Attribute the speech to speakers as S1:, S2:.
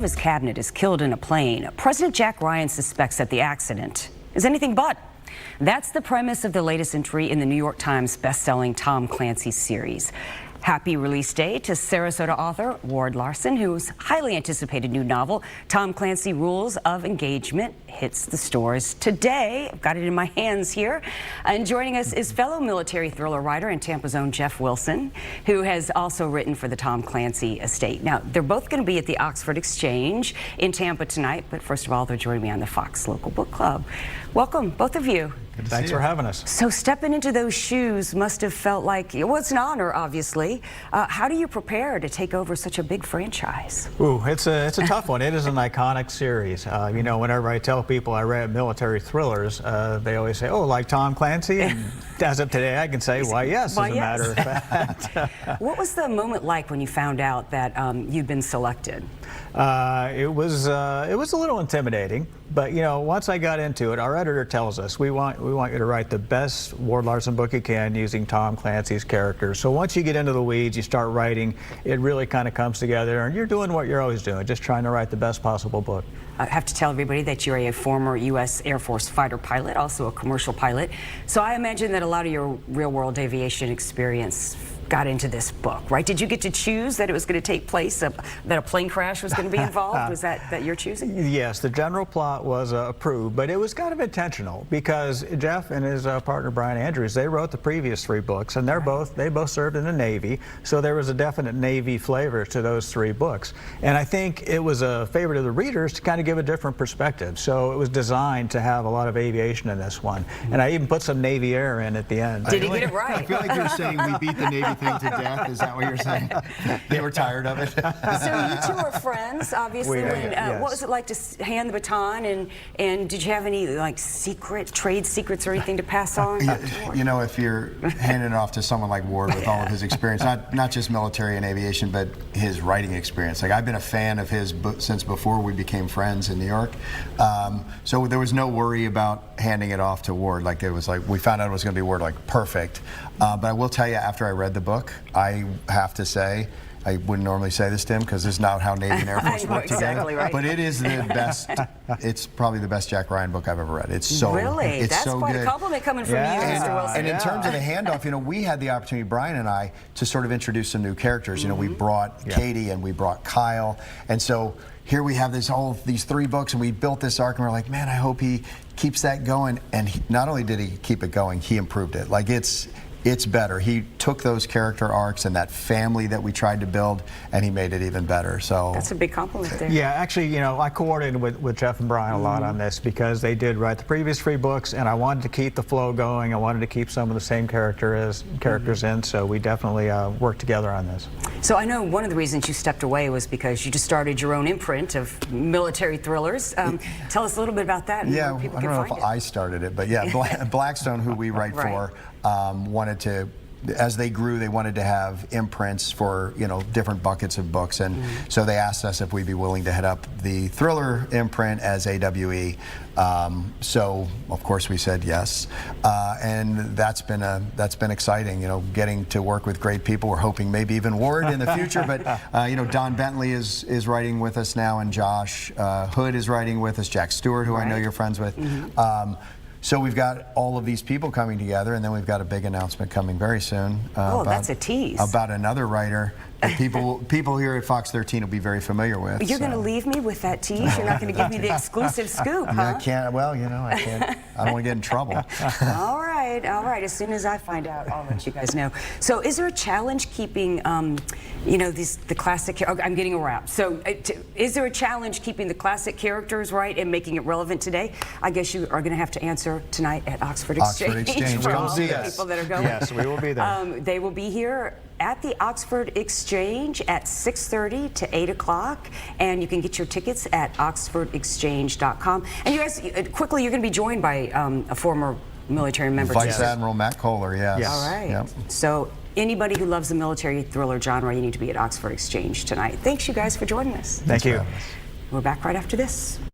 S1: His cabinet is killed in a plane. President Jack Ryan suspects that the accident is anything but. That's the premise of the latest entry in the New York Times best-selling Tom Clancy series. Happy release day to Sarasota author Ward Larsen, whose highly anticipated new novel, Tom Clancy Rules of Engagement, hits the stores today. I've got it in my hands here. And joining us is fellow military thriller writer and Tampa's own Jeff Wilson, who has also written for the Tom Clancy estate. Now, they're both going to be at the Oxford Exchange in Tampa tonight, but first of all, they're joining me on the Fox Local Book Club. Welcome, both of you.
S2: Thanks for having us.
S1: So stepping into those shoes must have felt like, well, it's an honor, obviously. How do you prepare to take over such a big franchise?
S2: Ooh, it's a tough one. It is an iconic series. You know, whenever I tell people I read military thrillers, they always say, oh, like Tom Clancy? And as of today, I can say, why, yes, as a matter of fact.
S1: What was the moment like when you found out that you'd been selected?
S2: It was a little intimidating, but you know, once I got into it, our editor tells us we want you to write the best Ward Larsen book you can using Tom Clancy's characters. So once you get into the weeds, you start writing, it really kind of comes together, and you're doing what you're always doing, just trying to write the best possible book.
S1: I have to tell everybody that you're a former U.S. Air Force fighter pilot, also a commercial pilot. So I imagine that a lot of your real-world aviation experience got into this book, right? Did you get to choose that it was going to take place, that a plane crash was going to be involved? Was that your choosing?
S2: Yes, the general plot was approved, but it was kind of intentional because Jeff and his partner Brian Andrews, they wrote the previous 3 books, and they both served in the Navy, so there was a definite Navy flavor to those 3 books. And I think it was a favorite of the readers to kind of give a different perspective. So it was designed to have a lot of aviation in this one. And I even put some Navy air in at the end.
S1: Did he get it right?
S3: I feel like you're saying we beat the Navy thing to death. Is that what you're saying? They were tired of it.
S1: So you two are friends, obviously.
S2: Yes.
S1: What was it like to hand the baton, and did you have any like trade secrets or anything to pass on?
S3: You know, if you're handing it off to someone like Ward with all of his experience, not just military and aviation, but his writing experience. Like, I've been a fan of his since before we became friends in New York. So there was no worry about handing it off to Ward. Like, it was like, we found out it was going to be Ward, like, perfect. But I will tell you, after I read the book, I have to say, I wouldn't normally say this to him because this is not how Navy and Air Force work together.
S1: Right.
S3: But it is the best. It's probably the best Jack Ryan book I've ever read. It's so
S1: really.
S3: It's
S1: That's
S3: so
S1: quite
S3: good.
S1: a compliment coming from you, Mr. Wilson.
S3: And in terms of the handoff, you know, we had the opportunity, Brian and I, to sort of introduce some new characters. You know, we brought Katie and we brought Kyle, and so here we have these 3 books, and we built this arc, and we're like, man, I hope he keeps that going. And not only did he keep it going, he improved it. Like, it's better. He took those character arcs and that family that we tried to build, and he made it even better. So
S1: that's a big compliment there.
S2: Yeah, actually, you know, I coordinated with Jeff and Brian a lot on this because they did write the previous 3 books, and I wanted to keep the flow going. I wanted to keep some of the same characters in, so we definitely worked together on this.
S1: So I know one of the reasons you stepped away was because you just started your own imprint of military thrillers. Tell us a little bit about that. And
S3: yeah,
S1: where people
S3: I don't
S1: can
S3: know
S1: find
S3: if I started it, but yeah, Blackstone, who we write for, wanted to, as they grew, they wanted to have imprints for, you know, different buckets of books, and so they asked us if we'd be willing to head up the thriller imprint as AWE. So of course we said yes, and that's been exciting. You know, getting to work with great people. We're hoping maybe even Ward in the future, but you know, Don Bentley is writing with us now, and Josh Hood is writing with us. Jack Stewart, who I know you're friends with. So we've got all of these people coming together, and then we've got a big announcement coming very soon.
S1: That's a tease.
S3: About another wrder that people here at Fox 13 will be very familiar with.
S1: You're going to leave me with that tease? You're not going to give me the exclusive scoop, huh?
S3: Yeah, I can't. Well, you know, I can't. I don't want to get in trouble.
S1: All right, all right. As soon as I find out, I'll let you guys know. So, is there a challenge keeping, you know, the classic? I'm getting a wrap. So, is there a challenge keeping the classic characters right and making it relevant today? I guess you are going to have to answer tonight at Oxford Exchange.
S3: Oxford Exchange.
S1: For all the people that are going.
S2: Yes, we will be there.
S1: They will be here at the Oxford Exchange at 6:30 to 8 o'clock, and you can get your tickets at oxfordexchange.com. And you guys, quickly, you're going to be joined by a former military member.
S3: Vice Admiral Matt Kohler, yes.
S1: All right.
S3: Yep.
S1: So anybody who loves the military thriller genre, you need to be at Oxford Exchange tonight. Thanks, you guys, for joining us.
S2: Thank you.
S1: We're back right after this.